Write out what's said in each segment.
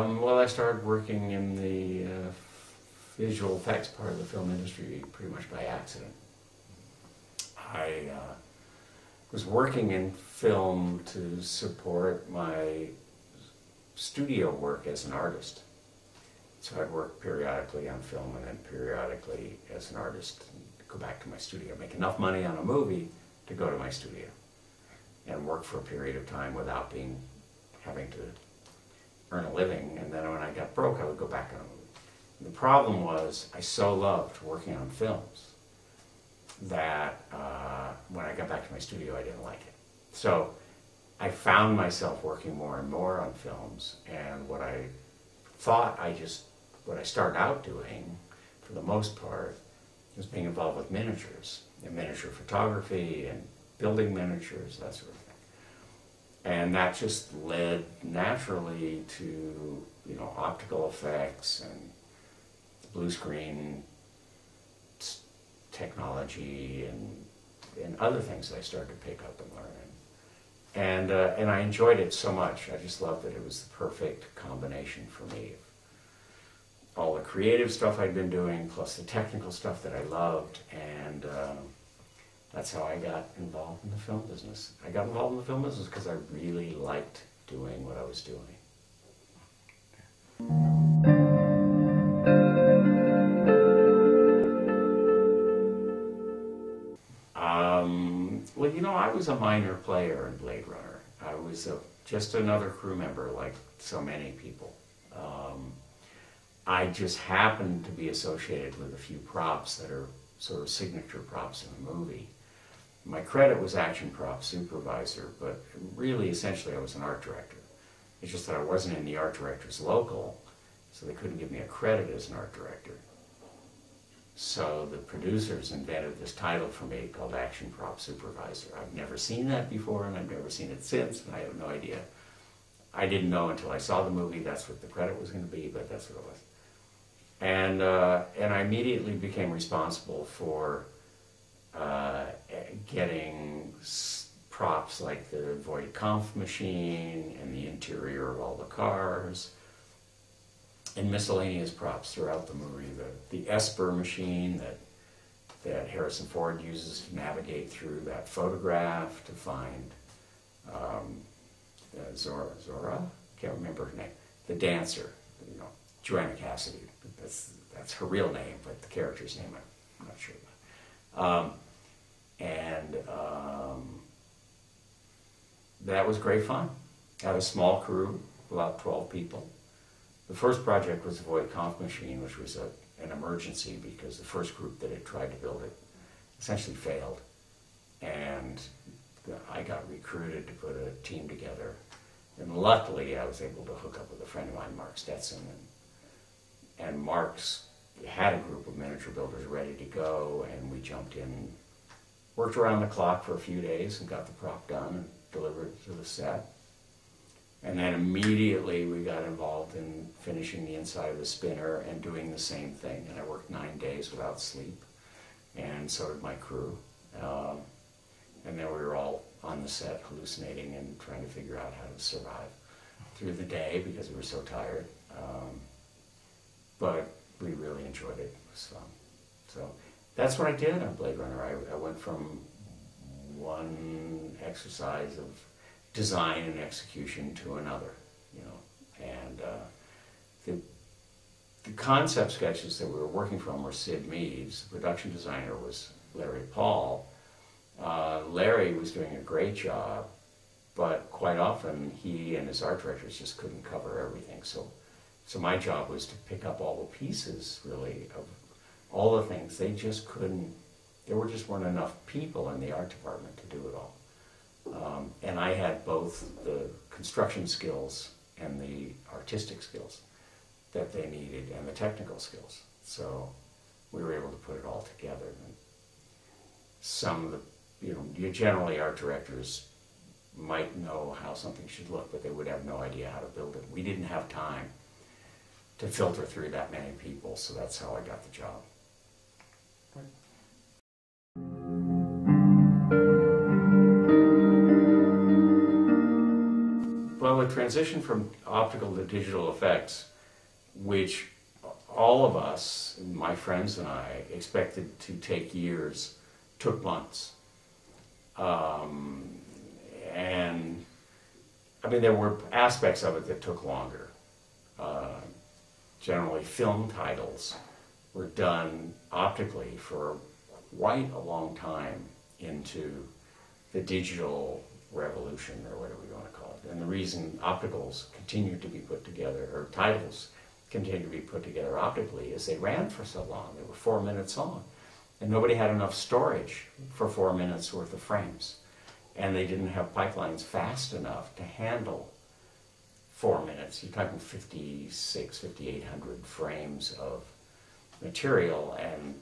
Well, I started working in the visual effects part of the film industry pretty much by accident. I was working in film to support my studio work as an artist. So I'd work periodically on film and then periodically as an artist, go back to my studio, make enough money on a movie to go to my studio and work for a period of time without having to earn a living, and then when I got broke, I would go back on a movie. And the problem was, I so loved working on films that when I got back to my studio, I didn't like it. So I found myself working more and more on films, and what I started out doing, for the most part, was being involved with miniatures, and miniature photography, and building miniatures, that sort of thing. And that just led naturally to, optical effects and blue screen technology and other things that I started to pick up and learn. And I enjoyed it so much. I just loved that it was the perfect combination for me. All the creative stuff I'd been doing, plus the technical stuff that I loved, and that's how I got involved in the film business. I got involved in the film business because I really liked doing what I was doing. Well, I was a minor player in Blade Runner. I was just another crew member like so many people. I just happened to be associated with a few props that are sort of signature props in the movie. My credit was action prop supervisor, but really, essentially, I was an art director. It's just that I wasn't in the art director's local, so they couldn't give me a credit as an art director. So the producers invented this title for me called action prop supervisor. I've never seen that before, and I've never seen it since, and I have no idea. I didn't know until I saw the movie that's what the credit was going to be, but that's what it was. And I immediately became responsible for getting props like the Voight Kampf machine and the interior of all the cars and miscellaneous props throughout the movie. The Esper machine that Harrison Ford uses to navigate through that photograph to find Zora? Can't remember her name. The dancer, Joanna Cassidy. That's her real name, but the character's name I'm not sure about. That was great fun. I had a small crew, about 12 people. The first project was the Voight Kampf machine, which was an emergency because the first group that had tried to build it essentially failed. And I got recruited to put a team together. And luckily, I was able to hook up with a friend of mine, Mark Stetson. And Mark's had a group of miniature builders ready to go, and we jumped in, worked around the clock for a few days and got the prop done and delivered it to the set. And then immediately we got involved in finishing the inside of the spinner and doing the same thing. And I worked 9 days without sleep, and so did my crew. And then we were all on the set hallucinating and trying to figure out how to survive through the day because we were so tired. But we really enjoyed it. It was fun. So that's what I did on Blade Runner. I went from one exercise of design and execution to another, and the concept sketches that we were working from were Sid Mead's. The production designer was Larry Paul. Larry was doing a great job, but quite often he and his art directors just couldn't cover everything. So my job was to pick up all the pieces, really, of all the things they just couldn't There were just weren't enough people in the art department to do it all. And I had both the construction skills and the artistic skills that they needed and the technical skills. So we were able to put it all together. And some of the, generally art directors might know how something should look, but they would have no idea how to build it. We didn't have time to filter through that many people, so that's how I got the job. Well, the transition from optical to digital effects, which all of us, my friends and I, expected to take years, took months. And I mean, there were aspects of it that took longer. Generally, film titles were done optically for quite a long time into the digital revolution, or whatever you want to call it. And the reason opticals continued to be put together, or titles continued to be put together optically, is they ran for so long. They were 4 minutes long. And nobody had enough storage for 4 minutes worth of frames. And they didn't have pipelines fast enough to handle 4 minutes. You're talking 5,800 frames of material, and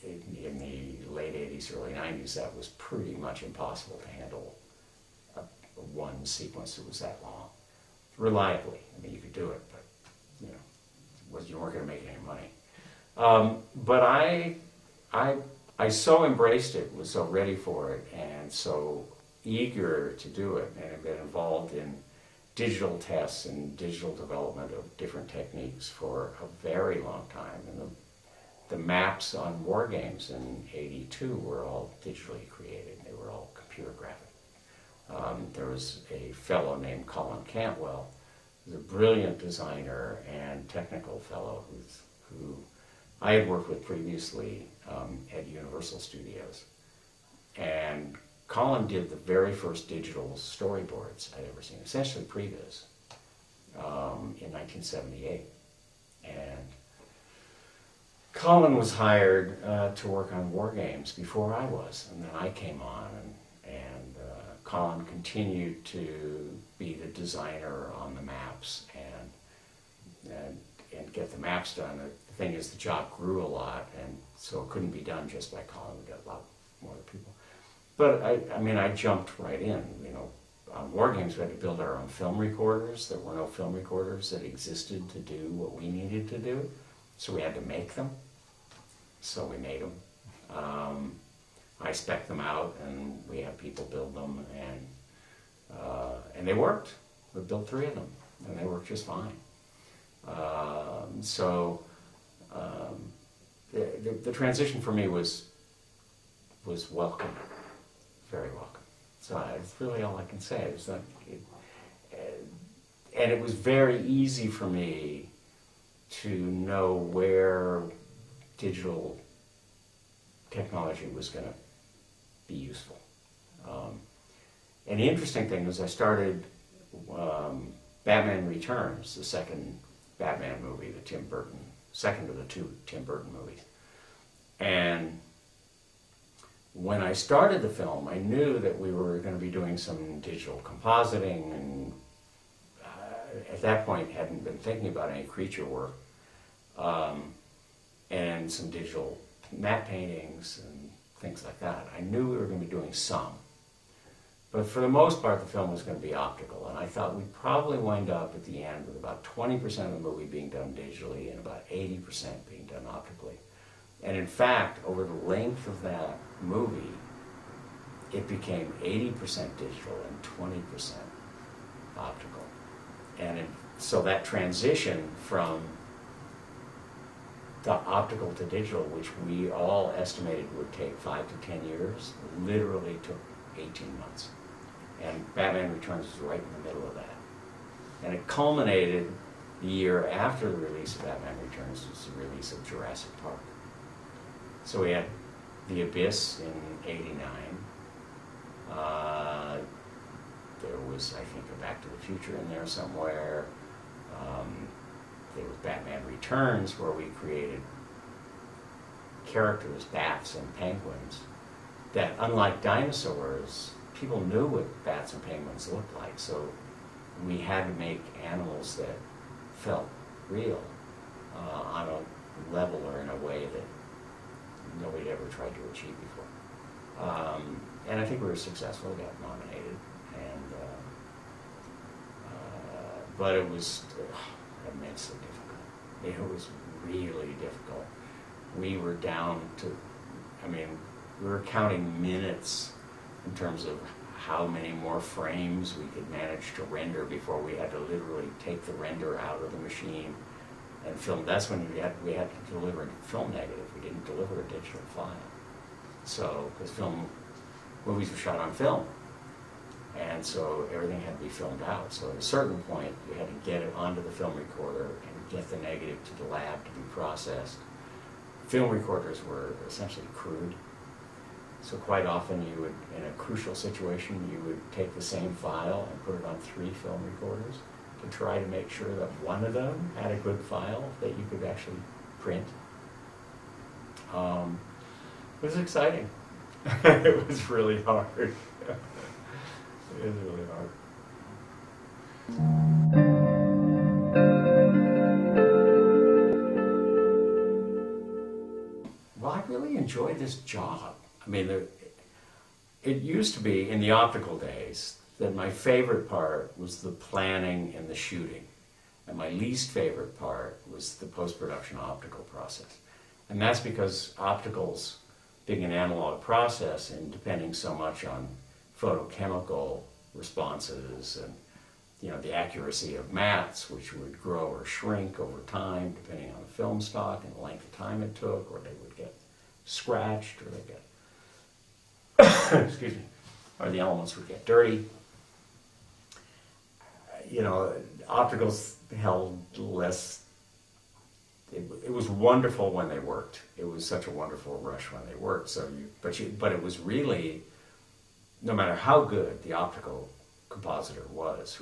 in the late 80s, early 90s, that was pretty much impossible to handle one sequence that was that long. Reliably. I mean, you could do it, but you weren't going to make any money. But I so embraced it, was so ready for it, and so eager to do it, and have been involved in digital tests and digital development of different techniques for a very long time. And the maps on War Games in '82 were all digitally created. They were all computer graphic. There was a fellow named Colin Cantwell, who's a brilliant designer and technical fellow who I had worked with previously at Universal Studios. And Colin did the very first digital storyboards I'd ever seen, essentially previs, in 1978. And Colin was hired to work on War Games before I was, and then I came on, and Colin continued to be the designer on the maps and get the maps done. The thing is, the job grew a lot, and so it couldn't be done just by Colin. We got a lot more people. But I jumped right in. On War Games, we had to build our own film recorders. There were no film recorders that existed to do what we needed to do, so we had to make them. So we made them. I spec'd them out, and we had people build them, and they worked. We built 3 of them, and they worked just fine. The transition for me was welcome, very welcome. So it's really all I can say. And it was very easy for me to know where digital technology was going to be useful. And the interesting thing is I started Batman Returns, the second Batman movie, the Tim Burton, second of the 2 Tim Burton movies. And when I started the film, I knew that we were going to be doing some digital compositing, and at that point hadn't been thinking about any creature work, and some digital matte paintings and things like that. I knew we were going to be doing some. But for the most part, the film was going to be optical, and I thought we'd probably wind up at the end with about 20% of the movie being done digitally and about 80% being done optically. And in fact, over the length of that movie, it became 80% digital and 20% optical. And so that transition from the optical to digital, which we all estimated would take 5 to 10 years, literally took 18 months. And Batman Returns was right in the middle of that. And it culminated the year after the release of Batman Returns, was the release of Jurassic Park. So we had The Abyss in '89. There was, I think, a Back to the Future in there somewhere. There was Batman Returns, where we created characters, bats and penguins, that unlike dinosaurs, people knew what bats and penguins looked like. So we had to make animals that felt real on a level or in a way that nobody ever tried to achieve before. And I think we were successful, we got nominated. And, but it was immensely difficult. It was really difficult. We were down to, I mean, we were counting minutes in terms of how many more frames we could manage to render before we had to literally take the render out of the machine and film. That's when we had to deliver a film negative. We didn't deliver a digital file. So, because movies were shot on film. And so everything had to be filmed out. So at a certain point, you had to get it onto the film recorder and get the negative to the lab to be processed. Film recorders were essentially crude. So quite often you would, in a crucial situation, you would take the same file and put it on 3 film recorders to try to make sure that one of them had a good file that you could actually print. It was exciting. It was really hard. It was really hard. Well, I really enjoyed this job. I mean, it used to be, in the optical days, that my favorite part was the planning and the shooting. And my least favorite part was the post-production optical process. And that's because opticals, being an analog process and depending so much on photochemical responses and the accuracy of mats, which would grow or shrink over time depending on the film stock and the length of time it took, or they would get scratched, or they'd get, excuse me, or the elements would get dirty. Opticals held less. It was wonderful when they worked. It was such a wonderful rush when they worked. So, but it was really, no matter how good the optical compositor was,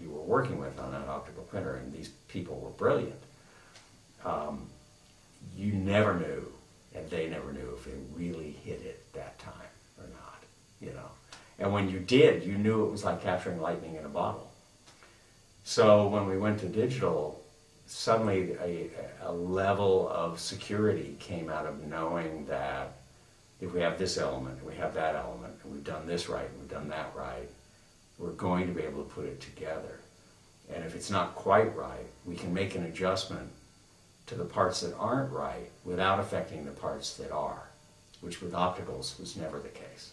you were working with on that optical printer, and these people were brilliant. You never knew, and they never knew if it really hit it that time or not. And when you did, you knew it was like capturing lightning in a bottle. So when we went to digital, suddenly a level of security came out of knowing that if we have this element, and we have that element, and we've done this right, and we've done that right, we're going to be able to put it together. And if it's not quite right, we can make an adjustment to the parts that aren't right without affecting the parts that are, which with opticals was never the case.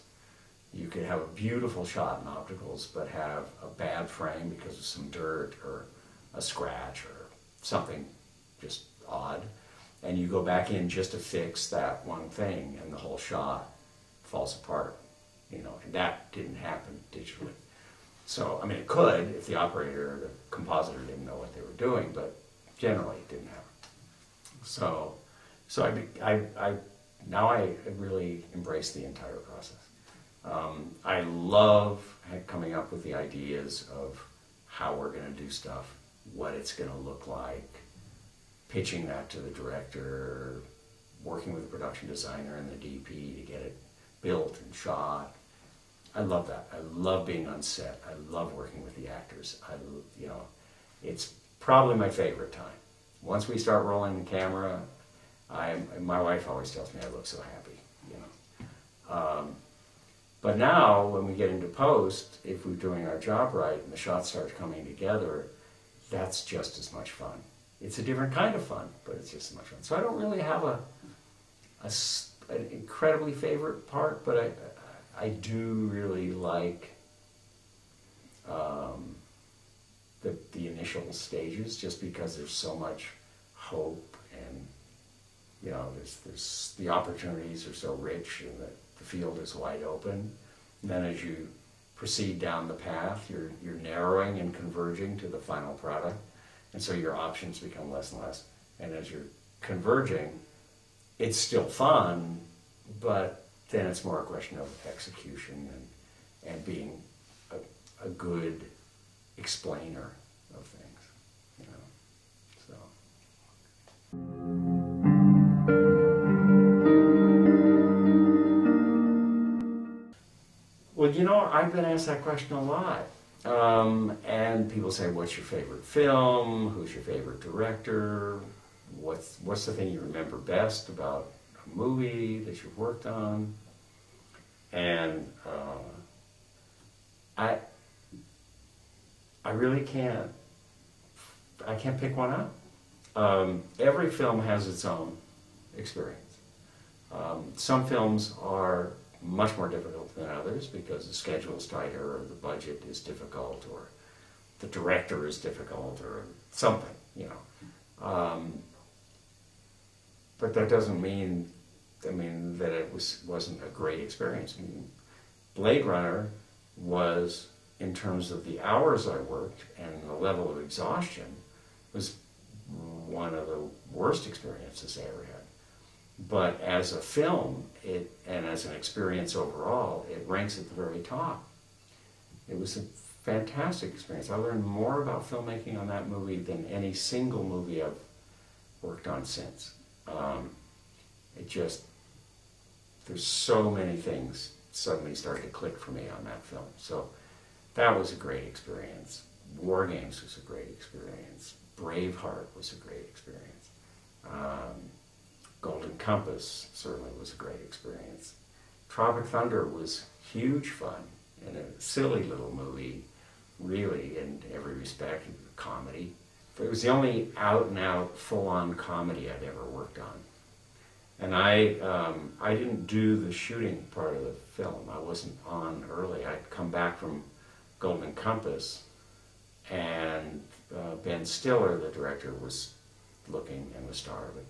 You could have a beautiful shot in opticals, but have a bad frame because of some dirt or a scratch or something just odd, and you go back in just to fix that one thing, and the whole shot falls apart. And that didn't happen digitally. So, I mean, it could if the operator or the compositor didn't know what they were doing, but generally it didn't happen. So now I really embrace the entire process. I love coming up with the ideas of how we're going to do stuff, what it's going to look like, pitching that to the director, working with the production designer and the DP to get it built and shot. I love that. I love being on set. I love working with the actors. It's probably my favorite time. Once we start rolling the camera, my wife always tells me I look so happy. But now, when we get into post, if we're doing our job right and the shots start coming together, that's just as much fun. It's a different kind of fun, but it's just as much fun. So I don't really have an incredibly favorite part, but I do really like the initial stages, just because there's so much hope, and there's the opportunities are so rich, and the field is wide open. And then as you proceed down the path, you're narrowing and converging to the final product, and so your options become less and less. And as you're converging, it's still fun, but then it's more a question of execution and being a good explainer of things, so. Well, I've been asked that question a lot. And people say, what's your favorite film? Who's your favorite director? What's the thing you remember best about a movie that you've worked on? And I really can't pick one out. Every film has its own experience. Some films are much more difficult than others because the schedule is tighter, or the budget is difficult, or the director is difficult, or something, but that doesn't mean, that it wasn't a great experience. Blade Runner was, in terms of the hours I worked and the level of exhaustion, was one of the worst experiences I ever had. But as a film, and as an experience overall, it ranks at the very top. It was a fantastic experience. I learned more about filmmaking on that movie than any single movie I've worked on since. There's so many things suddenly started to click for me on that film. So that was a great experience. War Games was a great experience. Braveheart was a great experience. Golden Compass certainly was a great experience. Tropic Thunder was huge fun and a silly little movie, really, in every respect. It was a comedy. It was the only out-and-out, full-on comedy I'd ever worked on. And I didn't do the shooting part of the film. I wasn't on early. I'd come back from Golden Compass, and Ben Stiller, the director, was looking, and the star of it,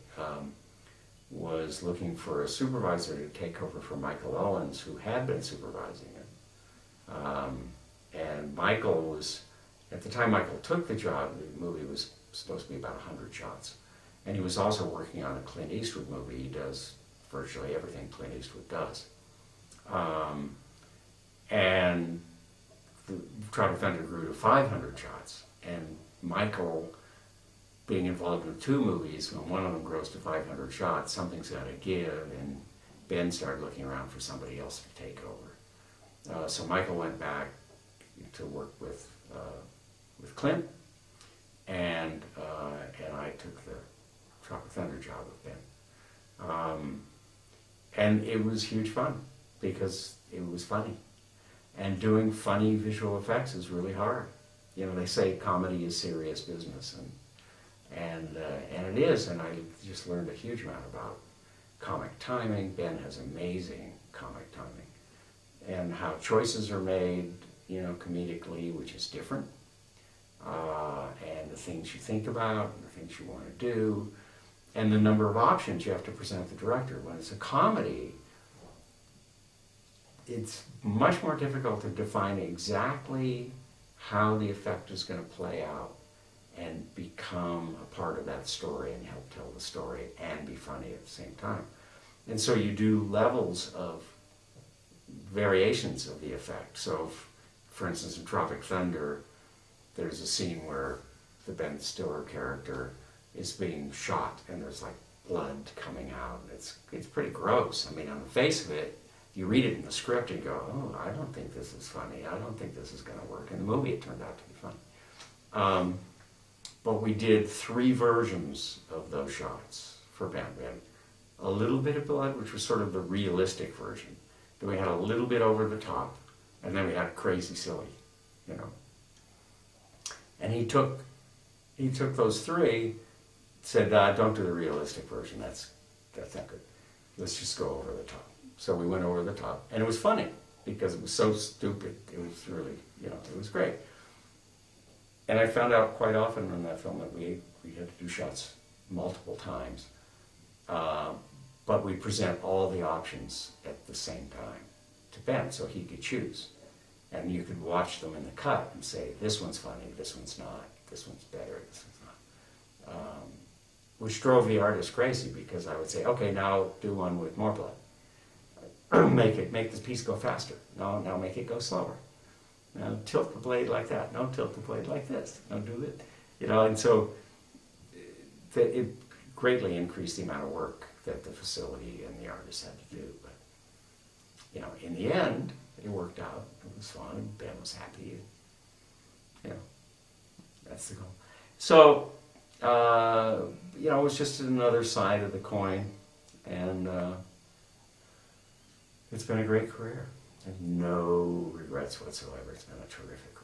was looking for a supervisor to take over for Michael Owens, who had been supervising it. And Michael was, at the time Michael took the job, the movie was supposed to be about 100 shots. And he was also working on a Clint Eastwood movie. He does virtually everything Clint Eastwood does. And the Tropic Thunder grew to 500 shots. And Michael, being involved in 2 movies, when one of them grows to 500 shots, something's got to give, and Ben started looking around for somebody else to take over. So Michael went back to work with Clint, and I took the Tropic Thunder job with Ben. And it was huge fun, because it was funny. And doing funny visual effects is really hard. They say comedy is serious business, and it is, and I just learned a huge amount about comic timing. Ben has amazing comic timing, and how choices are made, comedically, which is different, and the things you think about, and the things you want to do, and the number of options you have to present the director. When it's a comedy, it's much more difficult to define exactly how the effect is going to play out and become a part of that story and help tell the story and be funny at the same time. And so you do levels of variations of the effect. So, for instance, in Tropic Thunder, there's a scene where the Ben Stiller character is being shot and there's like blood coming out. It's pretty gross. On the face of it, you read it in the script and go, oh, I don't think this is funny. I don't think this is going to work. In the movie, it turned out to be funny. But we did 3 versions of those shots for Ben. We had a little bit of blood, which was sort of the realistic version. Then we had a little bit over the top, and then we had crazy silly, And he took those 3, said, don't do the realistic version. That's not good. Let's just go over the top. So we went over the top, and it was funny because it was so stupid. It was really, it was great. And I found out quite often in that film that we had to do shots multiple times, but we present all the options at the same time to Ben, so he could choose. And you could watch them in the cut and say, this one's funny, this one's not, this one's better, this one's not. Which drove the artist crazy, because I would say, okay, now do one with more blood. make this piece go faster. No, now make it go slower. Now tilt the blade like that. No, tilt the blade like this. No, do it. And so it greatly increased the amount of work that the facility and the artist had to do. But, in the end, it worked out. It was fun, and Ben was happy. You know, that's the goal. So, you know, it was just another side of the coin, and it's been a great career. I have no regrets whatsoever. It's been a terrific